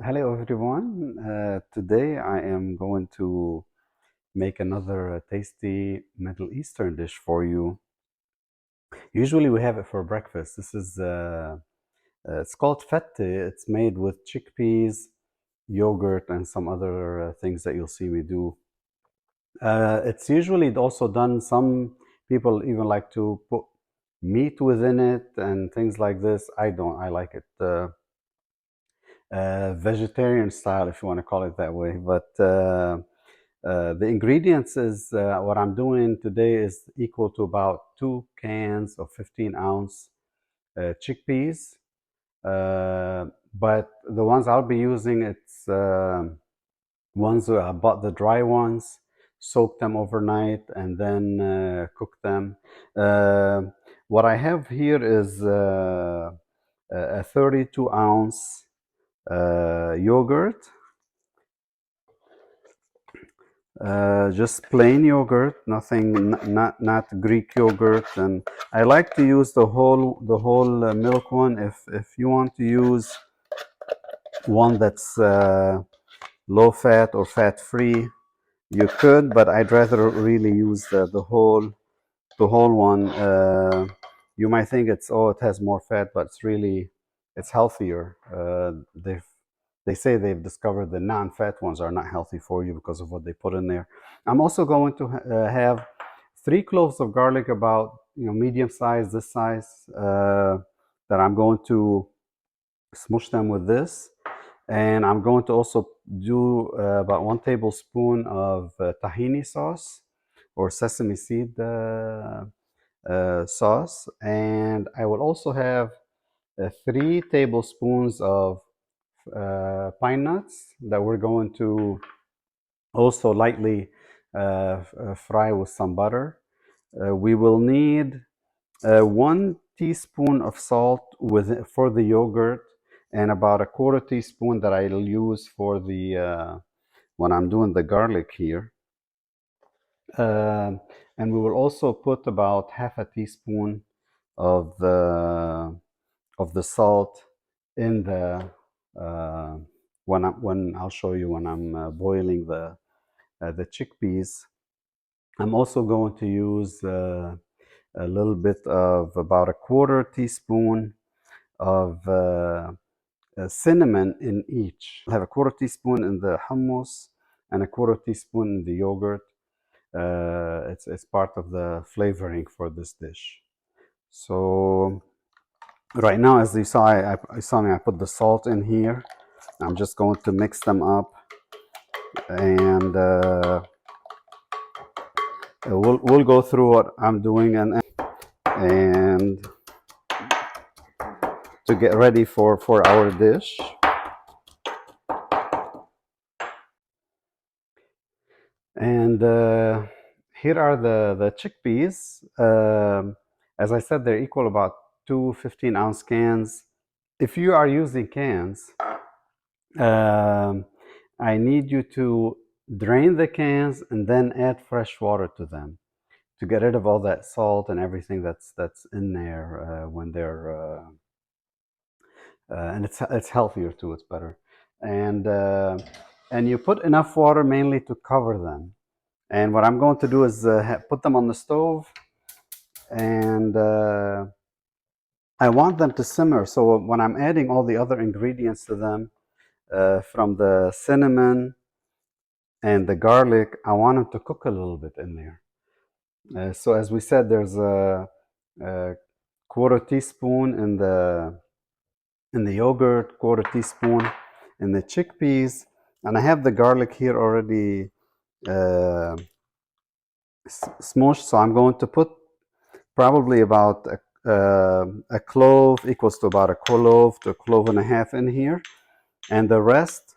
Hello everyone. Today I am going to make another tasty Middle Eastern dish for you. Usually we have it for breakfast. This is it's called fattah. It's made with chickpeas, yogurt, and some other things that you'll see me do. It's usually also done. Some people even like to put meat within it and things like this. I don't. I like it. Vegetarian style, if you want to call it that way. But the ingredients is what I'm doing today is equal to about 2 cans of 15-ounce chickpeas. But the ones I'll be using, it's ones I bought the dry ones, soak them overnight, and then cook them. Uh, what I have here is a 32-ounce yogurt, just plain yogurt, nothing, not Greek yogurt. And I like to use the whole milk one. If you want to use one that's low fat or fat free, you could, but I'd rather really use the whole one. You might think it has more fat, but it's healthier. They say they've discovered the non-fat ones are not healthy for you because of what they put in there. I'm also going to have 3 cloves of garlic, about medium size, this size, that I'm going to smush them with this. And I'm going to also do about 1 tablespoon of tahini sauce or sesame seed sauce. And I will also have 3 tablespoons of pine nuts that we're going to also lightly fry with some butter. We will need 1 teaspoon of salt for the yogurt, and about a quarter teaspoon that I'll use for the when I'm doing the garlic here. Um and we will also put about half a teaspoon of the salt in the uh, when I'll show you when I'm boiling the chickpeas. I'm also going to use a little bit of about a quarter teaspoon of cinnamon in each. I have a quarter teaspoon in the hummus and a quarter teaspoon in the yogurt. It's part of the flavoring for this dish. So right now, as you saw, I put the salt in here. I'm just going to mix them up, and we'll go through what I'm doing and to get ready for our dish. And here are the chickpeas. As I said, they're equal about 2 15-ounce cans. If you are using cans, um, I need you to drain the cans and then add fresh water to them to get rid of all that salt and everything that's in there when they're and it's healthier too. It's better, and uh, and you put enough water mainly to cover them. And what I'm going to do is put them on the stove, and I want them to simmer. So when I'm adding all the other ingredients to them, from the cinnamon and the garlic, I want them to cook a little bit in there. So as we said, there's a quarter teaspoon in the yogurt, quarter teaspoon in the chickpeas, and I have the garlic here already uh, smushed. So I'm going to put probably about a clove equals to about a clove to a clove and a half in here, and the rest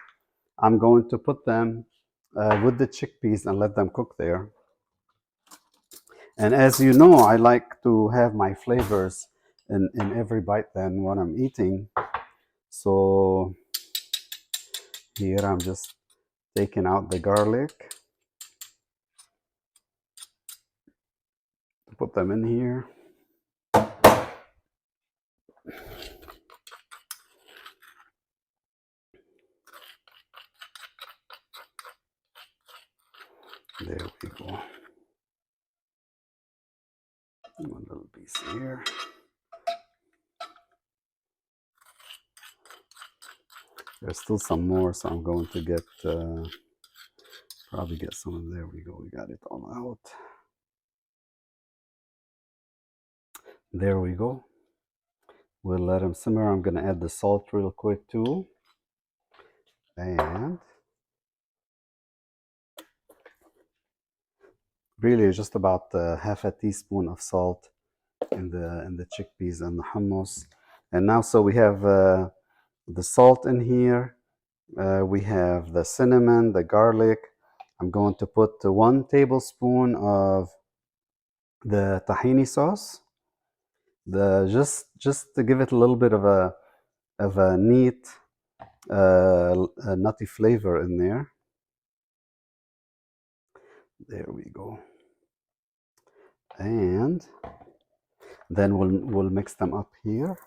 I'm going to put them with the chickpeas and let them cook there. And as you know, I like to have my flavors in every bite than what I'm eating. So here I'm just taking out the garlic to put them in here. There we go. One little piece here. There's still some more, so I'm going to get probably get some of. There we go. We got it all out. There we go. We'll let them simmer. I'm gonna add the salt real quick too, and really just about half a teaspoon of salt in the chickpeas and the hummus. And now, so we have the salt in here. We have the cinnamon, the garlic. I'm going to put 1 tablespoon of the tahini sauce. Just to give it a little bit of a neat nutty flavor in there. There we go. And then we'll mix them up here.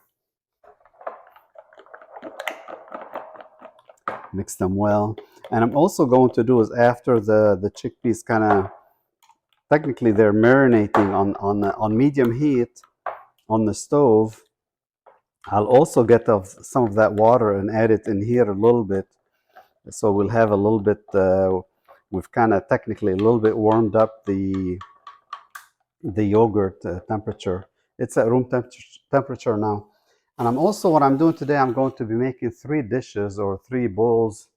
Mix them well. And I'm also going to do is after the chickpeas kind of technically they're marinating on medium heat on the stove. I'll also get some of that water and add it in here a little bit. So we'll have a little bit, we've kind of technically a little bit warmed up the yogurt temperature. It's at room temperature now. And I'm also, what I'm doing today, I'm going to be making 3 dishes or 3 bowls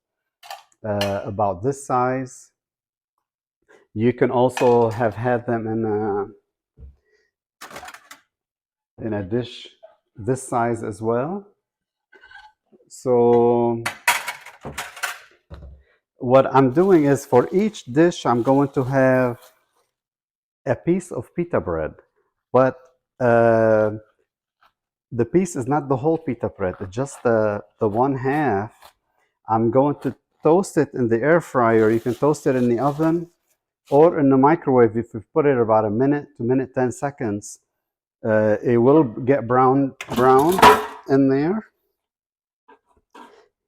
about this size. You can also have had them in a dish this size as well. So what I'm doing is for each dish, I'm going to have a piece of pita bread, but the piece is not the whole pita bread, it's just the 1/2. I'm going to toast it in the air fryer. You can toast it in the oven or in the microwave. If you put it about a minute to minute 10 seconds, it will get brown in there.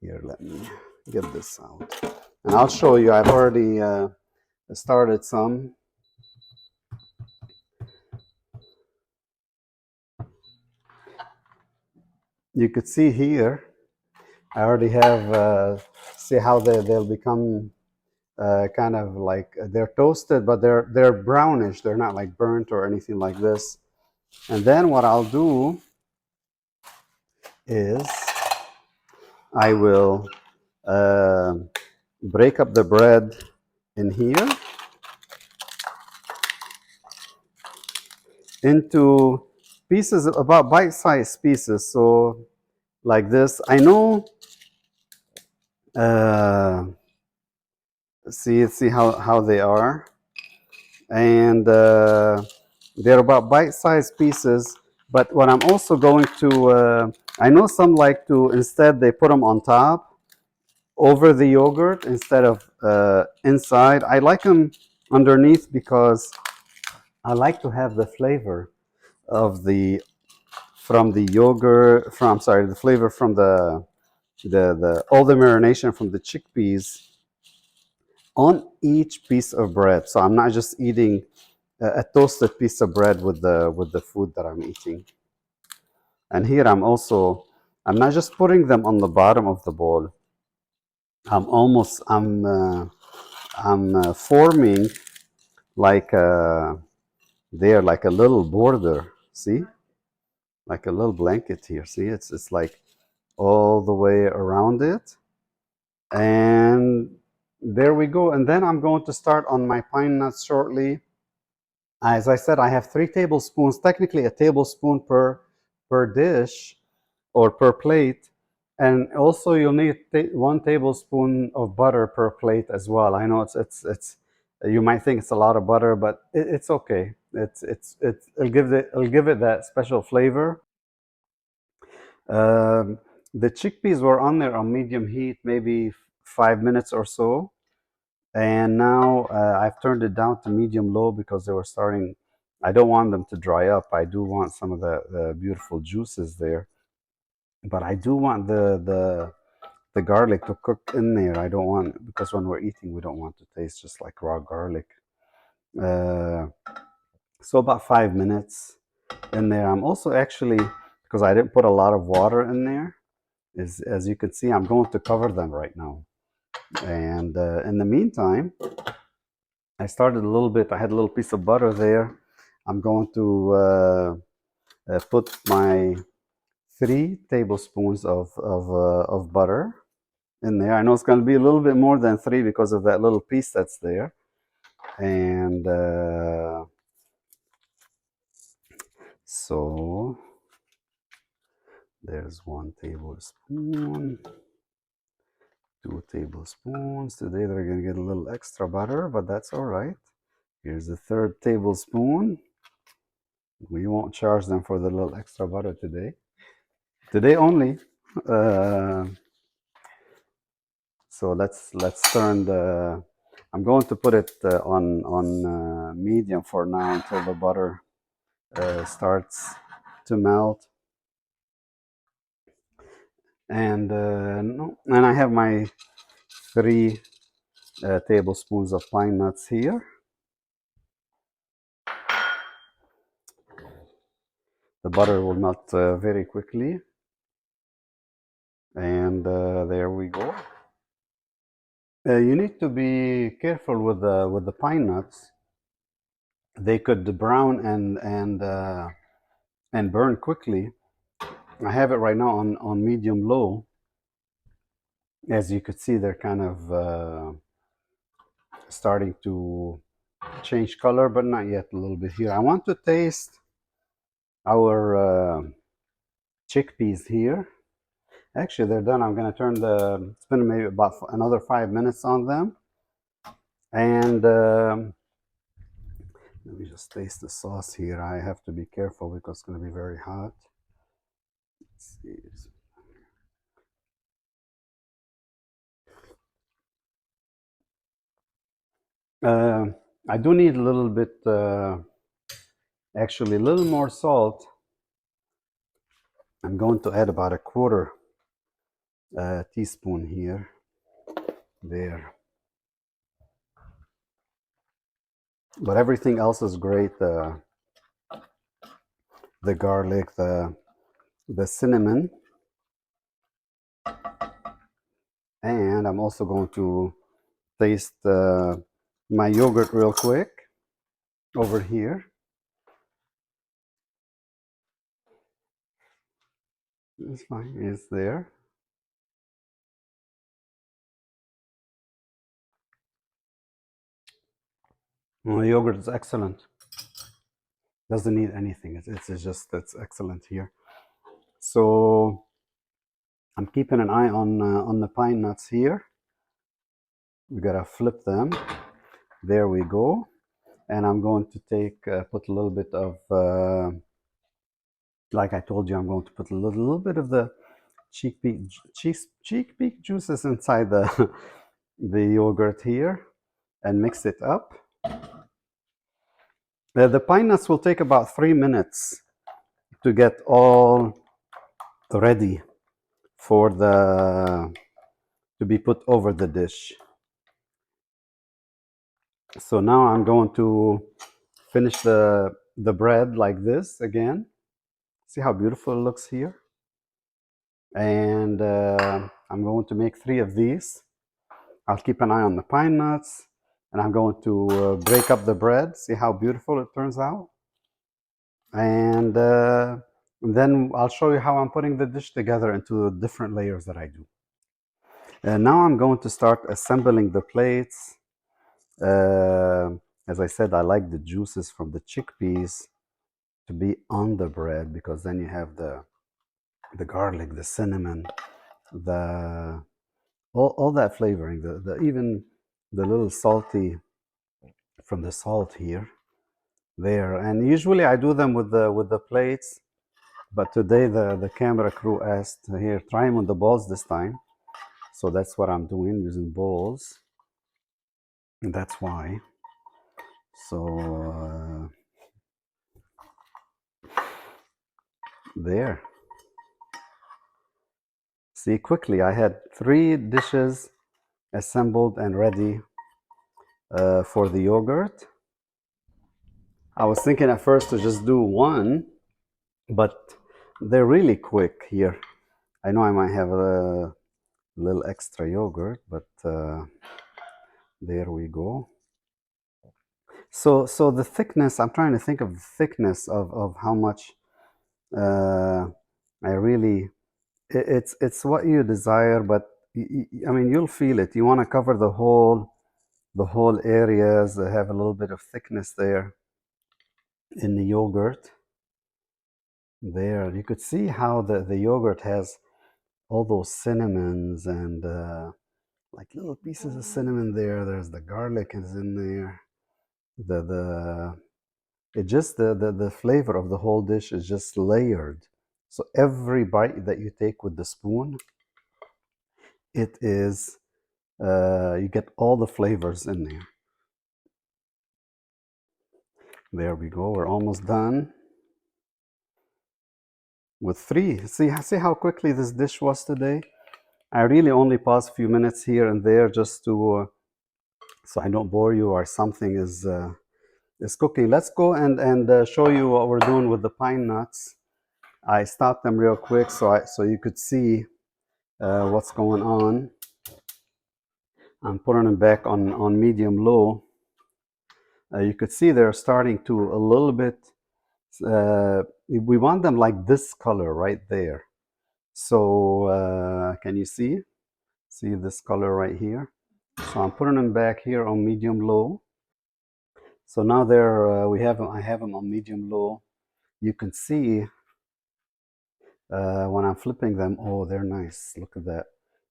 Here, let me get this out. And I'll show you, I've already started some. You could see here, I already have, see how they'll become kind of like, they're toasted, but they're brownish. They're not like burnt or anything like this. And then what I'll do is I will break up the bread in here into pieces, about bite-sized pieces. So like this. I know, see how they are. And they're about bite-sized pieces. But what I'm also going to, I know some like to, instead they put them on top over the yogurt instead of inside. I like them underneath because I like to have the flavor of from the yogurt, I'm sorry, the flavor from the all the marination from the chickpeas on each piece of bread. So I'm not just eating a toasted piece of bread with the food that I'm eating. And here I'm not just putting them on the bottom of the bowl. I'm forming like like a little border. See, like a little blanket here. See, it's like all the way around it. And there we go. And then I'm going to start on my pine nuts shortly. As I said, I have 3 tablespoons, technically a tablespoon per dish or per plate. And also you'll need 1 tablespoon of butter per plate as well. I know it's you might think it's a lot of butter, but it's okay. It'll give it that special flavor. The chickpeas were on there on medium heat, maybe 5 minutes or so. And now I've turned it down to medium low because they were starting. I don't want them to dry up. I do want some of the beautiful juices there, but I do want the garlic to cook in there. I don't want, because when we're eating, we don't want to taste just like raw garlic. So about 5 minutes in there. I'm also actually, because I didn't put a lot of water in there, as you can see, I'm going to cover them right now. And in the meantime, I started a little bit, I had a little piece of butter there. I'm going to put my 3 tablespoons of butter in there. I know it's going to be a little bit more than 3 because of that little piece that's there. And so there's 1 tablespoon, 2 tablespoons. Today they're going to get a little extra butter, but that's all right. Here's the 3rd tablespoon. We won't charge them for the little extra butter today. Today only. So let's turn the. I'm going to put it on medium for now until the butter starts to melt. And no, and I have my 3 tablespoons of pine nuts here. The butter will melt very quickly. And there we go. You need to be careful with the pine nuts. They could brown and burn quickly. I have it right now on medium low. As you could see, they're kind of starting to change color, but not yet. A little bit here. I want to taste our chickpeas here. Actually, they're done. I'm going to turn spend maybe about another 5 minutes on them. And let me just taste the sauce here. I have to be careful because it's going to be very hot. Let's see. I do need a little bit, actually a little more salt. I'm going to add about a quarter teaspoon here. There. But everything else is great. The garlic, the cinnamon. And I'm also going to taste my yogurt real quick over here. It's fine. It's there. Well, the yogurt is excellent. Doesn't need anything. It's excellent here. So I'm keeping an eye on the pine nuts here. We gotta flip them. There we go. And I'm going to put a little bit of, like I told you, I'm going to put a little bit of the chickpea juices inside the the yogurt here and mix it up. The pine nuts will take about 3 minutes to get all ready for to be put over the dish. So now I'm going to finish the bread like this again. See how beautiful it looks here? And I'm going to make 3 of these. I'll keep an eye on the pine nuts, and I'm going to break up the bread. See how beautiful it turns out? And then I'll show you how I'm putting the dish together into different layers that I do. And now I'm going to start assembling the plates. As I said, I like the juices from the chickpeas to be on the bread because then you have the garlic, the cinnamon, the all that flavoring, the even the little salty from the salt here, there. And usually I do them with the plates, but today the camera crew asked, here, try them on the bowls this time. So that's what I'm doing, using bowls. And that's why. So there. See, quickly, I had 3 dishes assembled and ready for the yogurt. I was thinking at first to just do one, but they're really quick here. I know I might have a little extra yogurt, but there we go. So the thickness, I'm trying to think of the thickness of how much I really, it's what you desire, but I mean, you'll feel it. You want to cover the whole areas that have a little bit of thickness there in the yogurt. There, you could see how the yogurt has all those cinnamons and like little pieces of cinnamon there. There's the garlic is in there. The it just the flavor of the whole dish is just layered. So every bite that you take with the spoon, it is you get all the flavors in there. There we go. We're almost done with three. See how quickly this dish was today. I really only pause a few minutes here and there just to so I don't bore you or something is cooking. Let's go and show you what we're doing with the pine nuts. I stopped them real quick so you could see what's going on. I'm putting them back on medium low. You could see they're starting to a little bit. We want them like this color right there. So can you see? See this color right here? So I'm putting them back here on medium low. So now they're I have them on medium low. You can see when I'm flipping them, oh, they're nice. Look at that.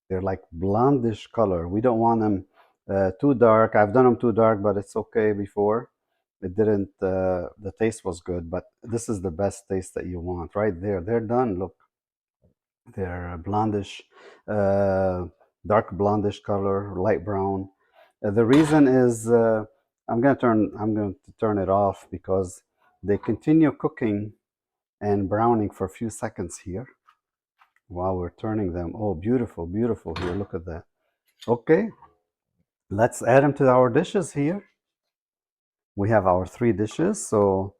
They're like blondish color. We don't want them too dark. I've done them too dark, but it's okay before. It didn't, the taste was good, but this is the best taste that you want right there. They're done. Look, they're blondish, dark blondish color, light brown. The reason is I'm going to turn it off because they continue cooking and browning for a few seconds here while we're turning them. Oh, beautiful, beautiful here. Look at that. Okay, let's add them to our dishes here. We have our three dishes, so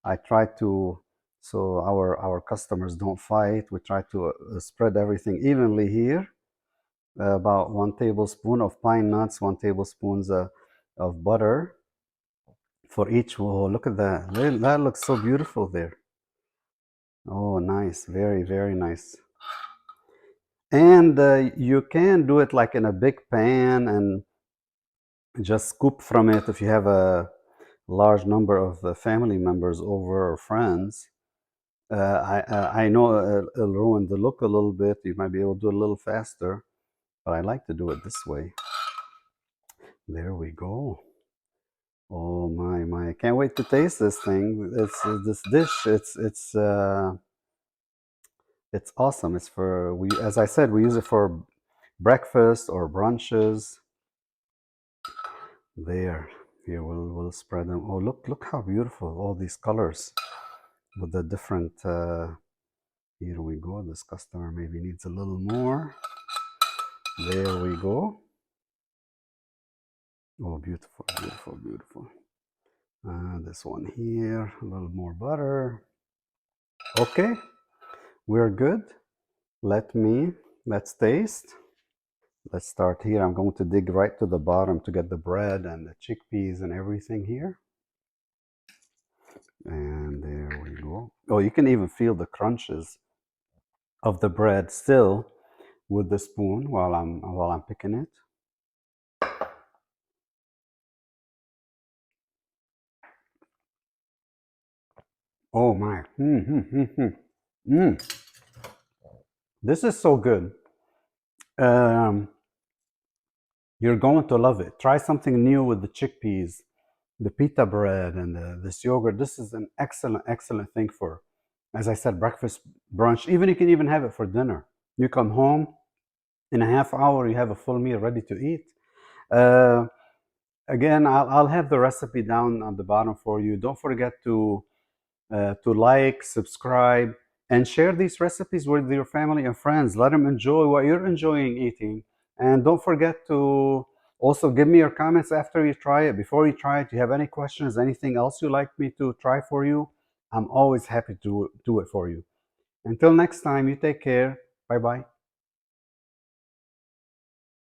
I try to, so our customers don't fight. We try to spread everything evenly here. About 1 tablespoon of pine nuts, 1 tablespoon of butter for each. Oh, look at that. That looks so beautiful there. Oh, nice. Very, very nice. And you can do it like in a big pan and just scoop from it if you have a large number of family members over or friends. I know it'll ruin the look a little bit. You might be able to do it a little faster, but I like to do it this way. There we go. Oh my! I can't wait to taste this thing. It's this dish. It's awesome. It's for we, as I said, we use it for breakfast or brunches. There, here we'll spread them. Oh, look how beautiful all these colors with the different. Here we go. This customer maybe needs a little more. There we go. Oh, beautiful, beautiful, beautiful. This one here, a little more butter. Okay, we're good. Let's taste. Let's start here. I'm going to dig right to the bottom to get the bread and the chickpeas and everything here. And there we go. Oh, you can even feel the crunches of the bread still with the spoon while I'm picking it. Oh my. This is so good. Um, you're going to love it. Try something new with the chickpeas, the pita bread, and this yogurt. This is an excellent, excellent thing for, as I said, breakfast, brunch. Even you can even have it for dinner. You come home in a half hour, you have a full meal ready to eat. Uh, Again, I'll have the recipe down on the bottom for you. Don't forget to like, subscribe, and share these recipes with your family and friends. Let them enjoy what you're enjoying eating. And don't forget to Also, give me your comments after you try it. Before you try it, do you have any questions, anything else you'd like me to try for you? I'm always happy to do it for you. Until next time, you take care. Bye bye.